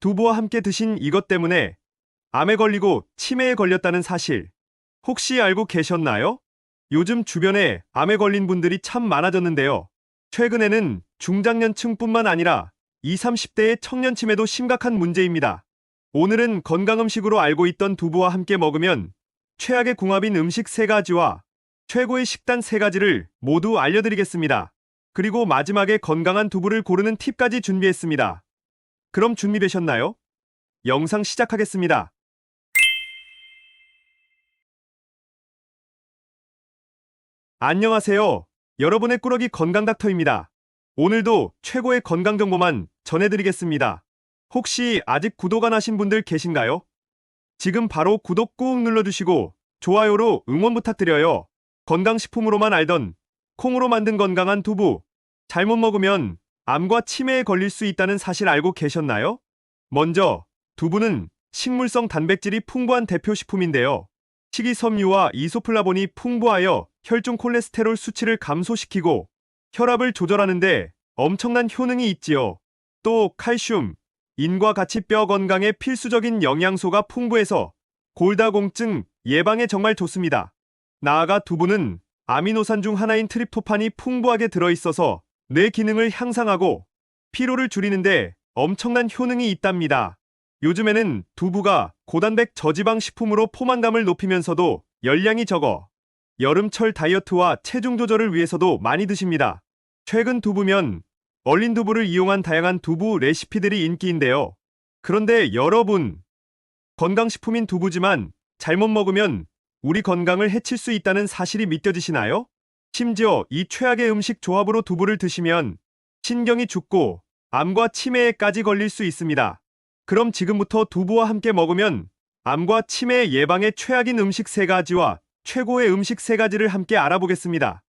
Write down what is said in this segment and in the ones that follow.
두부와 함께 드신 이것 때문에 암에 걸리고 치매에 걸렸다는 사실 혹시 알고 계셨나요? 요즘 주변에 암에 걸린 분들이 참 많아졌는데요. 최근에는 중장년층뿐만 아니라 20, 30대의 청년 치매도 심각한 문제입니다. 오늘은 건강 음식으로 알고 있던 두부와 함께 먹으면 최악의 궁합인 음식 3가지와 최고의 식단 3가지를 모두 알려드리겠습니다. 그리고 마지막에 건강한 두부를 고르는 팁까지 준비했습니다. 그럼 준비되셨나요? 영상 시작하겠습니다. 안녕하세요. 여러분의 꾸러기 건강닥터입니다. 오늘도 최고의 건강 정보만 전해드리겠습니다. 혹시 아직 구독 안 하신 분들 계신가요? 지금 바로 구독 꾹 눌러주시고 좋아요로 응원 부탁드려요. 건강식품으로만 알던 콩으로 만든 건강한 두부. 잘못 먹으면 암과 치매에 걸릴 수 있다는 사실 알고 계셨나요? 먼저 두부는 식물성 단백질이 풍부한 대표 식품인데요. 식이섬유와 이소플라본이 풍부하여 혈중 콜레스테롤 수치를 감소시키고 혈압을 조절하는데 엄청난 효능이 있지요. 또 칼슘, 인과 같이 뼈 건강에 필수적인 영양소가 풍부해서 골다공증 예방에 정말 좋습니다. 나아가 두부는 아미노산 중 하나인 트립토판이 풍부하게 들어있어서 뇌 기능을 향상하고 피로를 줄이는데 엄청난 효능이 있답니다. 요즘에는 두부가 고단백 저지방 식품으로 포만감을 높이면서도 열량이 적어 여름철 다이어트와 체중 조절을 위해서도 많이 드십니다. 최근 두부면 얼린 두부를 이용한 다양한 두부 레시피들이 인기인데요. 그런데 여러분, 건강식품인 두부지만 잘못 먹으면 우리 건강을 해칠 수 있다는 사실이 믿겨지시나요? 심지어 이 최악의 음식 조합으로 두부를 드시면 신경이 죽고 암과 치매에까지 걸릴 수 있습니다. 그럼 지금부터 두부와 함께 먹으면 암과 치매 예방에 최악인 음식 3가지와 최고의 음식 3가지를 함께 알아보겠습니다.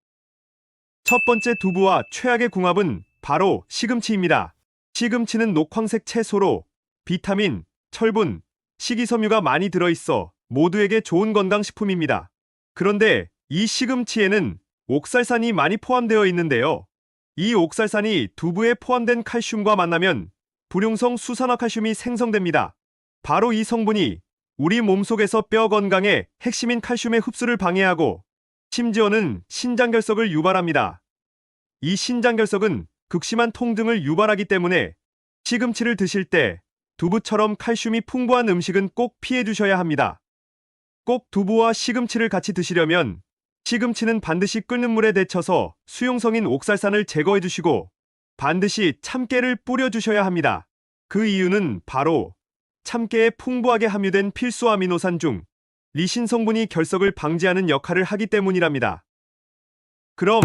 첫 번째 두부와 최악의 궁합은 바로 시금치입니다. 시금치는 녹황색 채소로 비타민, 철분, 식이섬유가 많이 들어있어 모두에게 좋은 건강식품입니다. 그런데 이 시금치에는 옥살산이 많이 포함되어 있는데요. 이 옥살산이 두부에 포함된 칼슘과 만나면 불용성 수산화칼슘이 생성됩니다. 바로 이 성분이 우리 몸속에서 뼈 건강에 핵심인 칼슘의 흡수를 방해하고 심지어는 신장결석을 유발합니다. 이 신장결석은 극심한 통증을 유발하기 때문에 시금치를 드실 때 두부처럼 칼슘이 풍부한 음식은 꼭 피해 주셔야 합니다. 꼭 두부와 시금치를 같이 드시려면 시금치는 반드시 끓는 물에 데쳐서 수용성인 옥살산을 제거해 주시고 반드시 참깨를 뿌려 주셔야 합니다. 그 이유는 바로 참깨에 풍부하게 함유된 필수 아미노산 중 리신 성분이 결석을 방지하는 역할을 하기 때문이랍니다. 그럼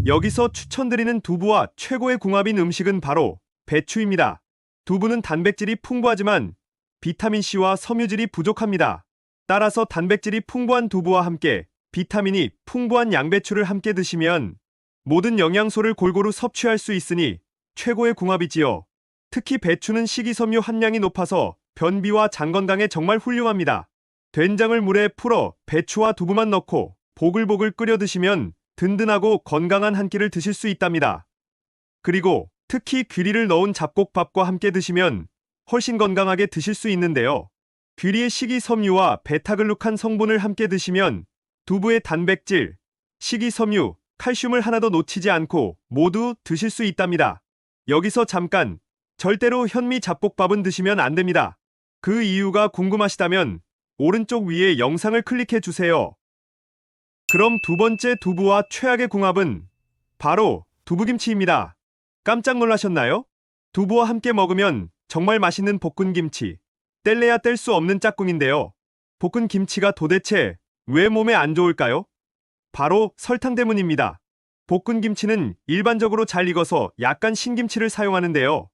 여기서 추천드리는 두부와 최고의 궁합인 음식은 바로 배추입니다. 두부는 단백질이 풍부하지만 비타민C와 섬유질이 부족합니다. 따라서 단백질이 풍부한 두부와 함께 비타민이 풍부한 양배추를 함께 드시면 모든 영양소를 골고루 섭취할 수 있으니 최고의 궁합이지요. 특히 배추는 식이섬유 함량이 높아서 변비와 장 건강에 정말 훌륭합니다. 된장을 물에 풀어 배추와 두부만 넣고 보글보글 끓여 드시면 든든하고 건강한 한 끼를 드실 수 있답니다. 그리고 특히 귀리를 넣은 잡곡밥과 함께 드시면 훨씬 건강하게 드실 수 있는데요. 귀리의 식이섬유와 베타글루칸 성분을 함께 드시면 두부의 단백질, 식이섬유, 칼슘을 하나도 놓치지 않고 모두 드실 수 있답니다. 여기서 잠깐, 절대로 현미 잡곡밥은 드시면 안 됩니다. 그 이유가 궁금하시다면 오른쪽 위에 영상을 클릭해 주세요. 그럼 두 번째 두부와 최악의 궁합은 바로 두부김치입니다. 깜짝 놀라셨나요? 두부와 함께 먹으면 정말 맛있는 볶은김치. 뗄래야 뗄 수 없는 짝꿍인데요. 볶은김치가 도대체 왜 몸에 안 좋을까요? 바로 설탕 때문입니다. 볶은김치는 일반적으로 잘 익어서 약간 신김치를 사용하는데요.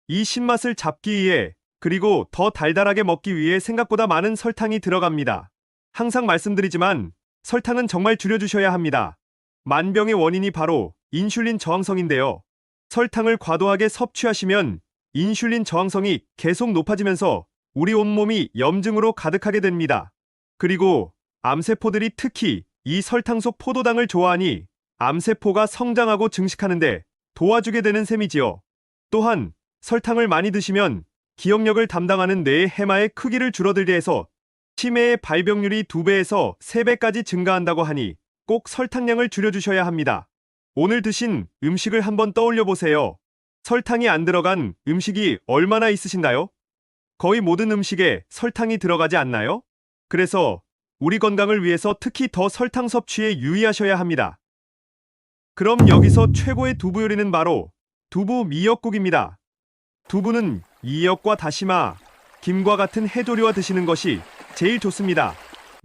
이 신맛을 잡기 위해 그리고 더 달달하게 먹기 위해 생각보다 많은 설탕이 들어갑니다. 항상 말씀드리지만 설탕은 정말 줄여주셔야 합니다. 만병의 원인이 바로 인슐린 저항성인데요. 설탕을 과도하게 섭취하시면 인슐린 저항성이 계속 높아지면서 우리 온몸이 염증으로 가득하게 됩니다. 그리고 암세포들이 특히 이 설탕 속 포도당을 좋아하니 암세포가 성장하고 증식하는데 도와주게 되는 셈이지요. 또한 설탕을 많이 드시면 기억력을 담당하는 뇌의 해마의 크기를 줄어들게 해서 치매의 발병률이 2배에서 3배까지 증가한다고 하니 꼭 설탕량을 줄여주셔야 합니다. 오늘 드신 음식을 한번 떠올려 보세요. 설탕이 안 들어간 음식이 얼마나 있으신가요? 거의 모든 음식에 설탕이 들어가지 않나요? 그래서 우리 건강을 위해서 특히 더 설탕 섭취에 유의하셔야 합니다. 그럼 여기서 최고의 두부 요리는 바로 두부 미역국입니다. 두부는 미역과 다시마, 김과 같은 해조류와 드시는 것이 제일 좋습니다.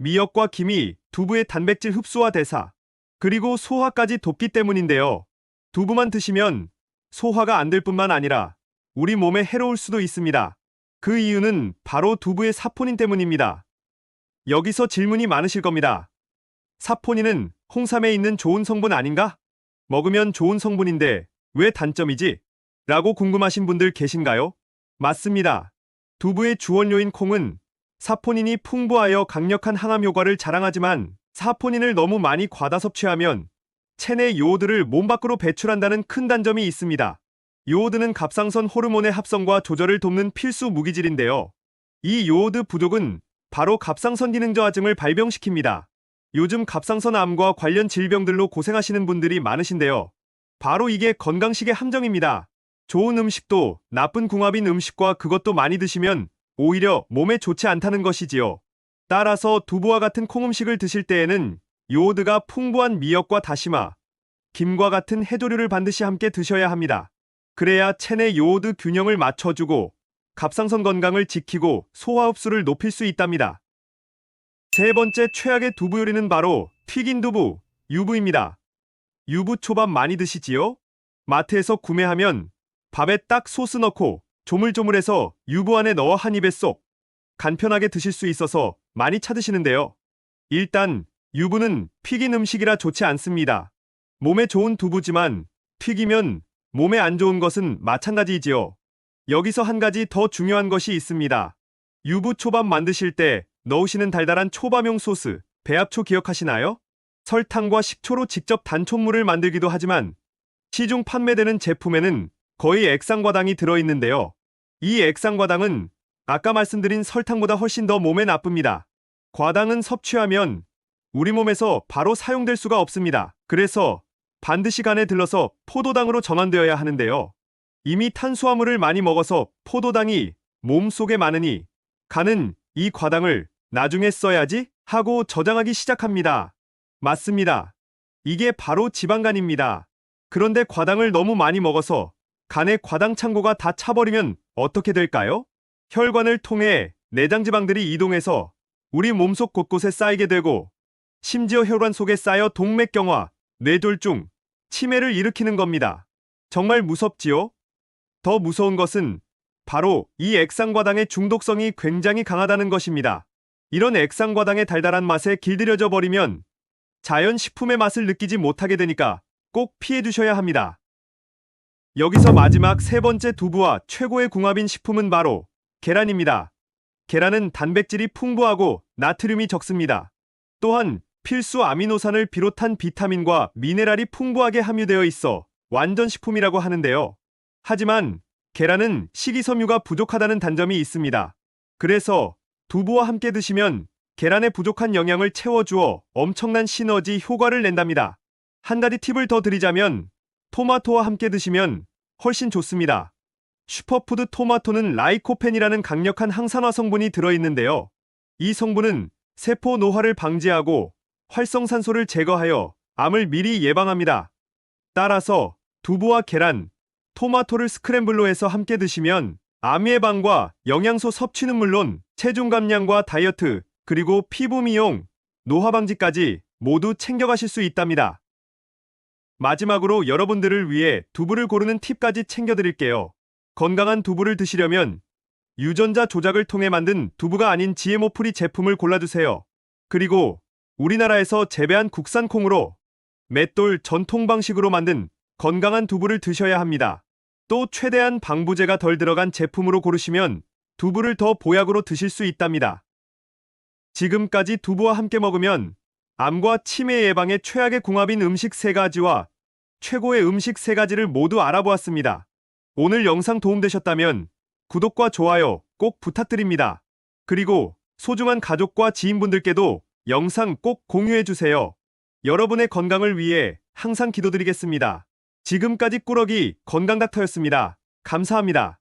미역과 김이 두부의 단백질 흡수와 대사, 그리고 소화까지 돕기 때문인데요. 두부만 드시면 소화가 안 될 뿐만 아니라 우리 몸에 해로울 수도 있습니다. 그 이유는 바로 두부의 사포닌 때문입니다. 여기서 질문이 많으실 겁니다. 사포닌은 홍삼에 있는 좋은 성분 아닌가? 먹으면 좋은 성분인데 왜 단점이지? 라고 궁금하신 분들 계신가요? 맞습니다. 두부의 주원료인 콩은 사포닌이 풍부하여 강력한 항암 효과를 자랑하지만 사포닌을 너무 많이 과다 섭취하면 체내 요오드를 몸 밖으로 배출한다는 큰 단점이 있습니다. 요오드는 갑상선 호르몬의 합성과 조절을 돕는 필수 무기질인데요. 이 요오드 부족은 바로 갑상선 기능 저하증을 발병시킵니다. 요즘 갑상선 암과 관련 질병들로 고생하시는 분들이 많으신데요. 바로 이게 건강식의 함정입니다. 좋은 음식도 나쁜 궁합인 음식과 그것도 많이 드시면 오히려 몸에 좋지 않다는 것이지요. 따라서 두부와 같은 콩 음식을 드실 때에는 요오드가 풍부한 미역과 다시마, 김과 같은 해조류를 반드시 함께 드셔야 합니다. 그래야 체내 요오드 균형을 맞춰주고 갑상선 건강을 지키고 소화 흡수를 높일 수 있답니다. 세 번째 최악의 두부 요리는 바로 튀긴 두부, 유부입니다. 유부 초밥 많이 드시지요? 마트에서 구매하면 밥에 딱 소스 넣고 조물조물해서 유부 안에 넣어 한 입에 쏙 간편하게 드실 수 있어서 많이 찾으시는데요. 일단 유부는 튀긴 음식이라 좋지 않습니다. 몸에 좋은 두부지만 튀기면 몸에 안 좋은 것은 마찬가지이지요. 여기서 한 가지 더 중요한 것이 있습니다. 유부 초밥 만드실 때 넣으시는 달달한 초밥용 소스, 배합초 기억하시나요? 설탕과 식초로 직접 단촛물을 만들기도 하지만 시중 판매되는 제품에는 거의 액상과당이 들어있는데요. 이 액상과당은 아까 말씀드린 설탕보다 훨씬 더 몸에 나쁩니다. 과당은 섭취하면 우리 몸에서 바로 사용될 수가 없습니다. 그래서 반드시 간에 들러서 포도당으로 전환되어야 하는데요. 이미 탄수화물을 많이 먹어서 포도당이 몸속에 많으니 간은 이 과당을 나중에 써야지 하고 저장하기 시작합니다. 맞습니다. 이게 바로 지방간입니다. 그런데 과당을 너무 많이 먹어서 간의 과당 창고가 다 차버리면 어떻게 될까요? 혈관을 통해 내장 지방들이 이동해서 우리 몸속 곳곳에 쌓이게 되고 심지어 혈관 속에 쌓여 동맥경화, 뇌졸중, 치매를 일으키는 겁니다. 정말 무섭지요? 더 무서운 것은 바로 이 액상과당의 중독성이 굉장히 강하다는 것입니다. 이런 액상과당의 달달한 맛에 길들여져 버리면 자연식품의 맛을 느끼지 못하게 되니까 꼭 피해 주셔야 합니다. 여기서 마지막 세 번째 두부와 최고의 궁합인 식품은 바로 계란입니다. 계란은 단백질이 풍부하고 나트륨이 적습니다. 또한 필수 아미노산을 비롯한 비타민과 미네랄이 풍부하게 함유되어 있어 완전 식품이라고 하는데요. 하지만 계란은 식이섬유가 부족하다는 단점이 있습니다. 그래서 두부와 함께 드시면 계란의 부족한 영양을 채워주어 엄청난 시너지 효과를 낸답니다. 한 가지 팁을 더 드리자면 토마토와 함께 드시면 훨씬 좋습니다. 슈퍼푸드 토마토는 라이코펜이라는 강력한 항산화 성분이 들어있는데요. 이 성분은 세포 노화를 방지하고 활성산소를 제거하여 암을 미리 예방합니다. 따라서 두부와 계란, 토마토를 스크램블로 해서 함께 드시면 암 예방과 영양소 섭취는 물론 체중 감량과 다이어트, 그리고 피부 미용, 노화 방지까지 모두 챙겨가실 수 있답니다. 마지막으로 여러분들을 위해 두부를 고르는 팁까지 챙겨드릴게요. 건강한 두부를 드시려면 유전자 조작을 통해 만든 두부가 아닌 GMO 프리 제품을 골라주세요. 그리고 우리나라에서 재배한 국산 콩으로 맷돌 전통 방식으로 만든 건강한 두부를 드셔야 합니다. 또 최대한 방부제가 덜 들어간 제품으로 고르시면 두부를 더 보약으로 드실 수 있답니다. 지금까지 두부와 함께 먹으면 암과 치매 예방에 최악의 궁합인 음식 3가지와 최고의 음식 3가지를 모두 알아보았습니다. 오늘 영상 도움되셨다면 구독과 좋아요 꼭 부탁드립니다. 그리고 소중한 가족과 지인분들께도 영상 꼭 공유해주세요. 여러분의 건강을 위해 항상 기도드리겠습니다. 지금까지 꾸러기 건강닥터였습니다. 감사합니다.